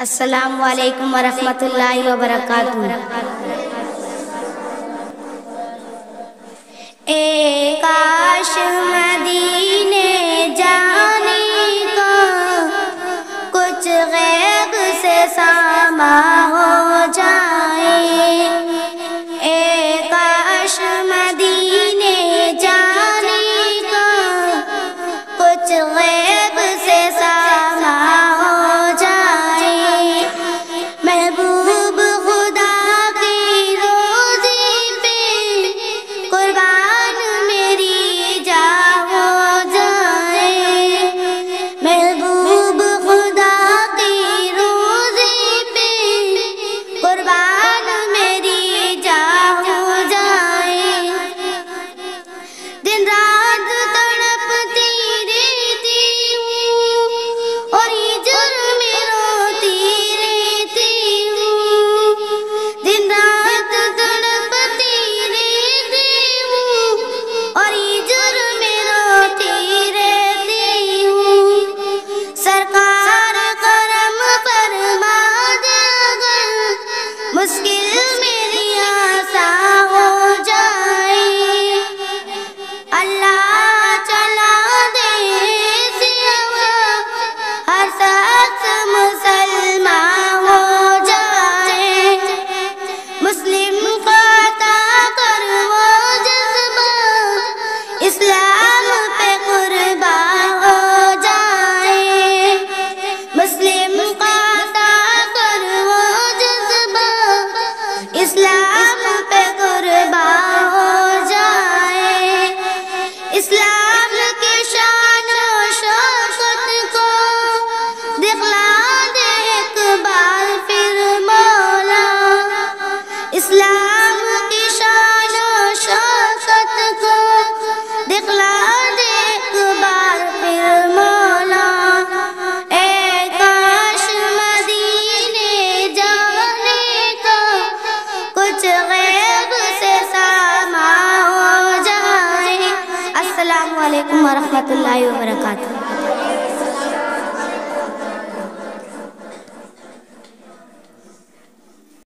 السلام علیکم ورحمۃ اللہ وبرکاتہ۔ اے کاش مدینے جانے کا کچھ غیب سے ساماں ہو جائے، اے کاش مدینے جانے کا کچھ غیب سے ساماں ہو جائے، محبوب خدا کی روزی پہ قربان میری جان ہو جائے، محبوب خدا کی روزی پہ قربان میری جان ہو جائے، دن رات تڑپتی رہتی ہوں اور یہ جرم روتی رہتی ہوں، دن رات تڑپتی رہتی ہوں اور یہ جرم روتی رہتی ہوں، سرکار کرم فرما دے اگر مشکل میری آسان ہو جائے، اللہ چلا دے سوا ہر شخص مسلمان ہو جائے، مسلم کو عطا کر وہ جذبہ اسلام پہ قربان ہو جائے، مسلم کو عطا کر وہ جذبہ اسلام پہ قربان ہو جائے، اسلام کی شان و شوکت کو دکھلا دے ایک بار پھر مولا، اسلام کی شان و شوکت کو دکھلا دے ایک بار پھر مولا، اے کاش مدینے جانے کا کچھ غیب سے ساماں ہو جائے۔ السلام علیکم ورحمۃ اللہ وبرکاتہ۔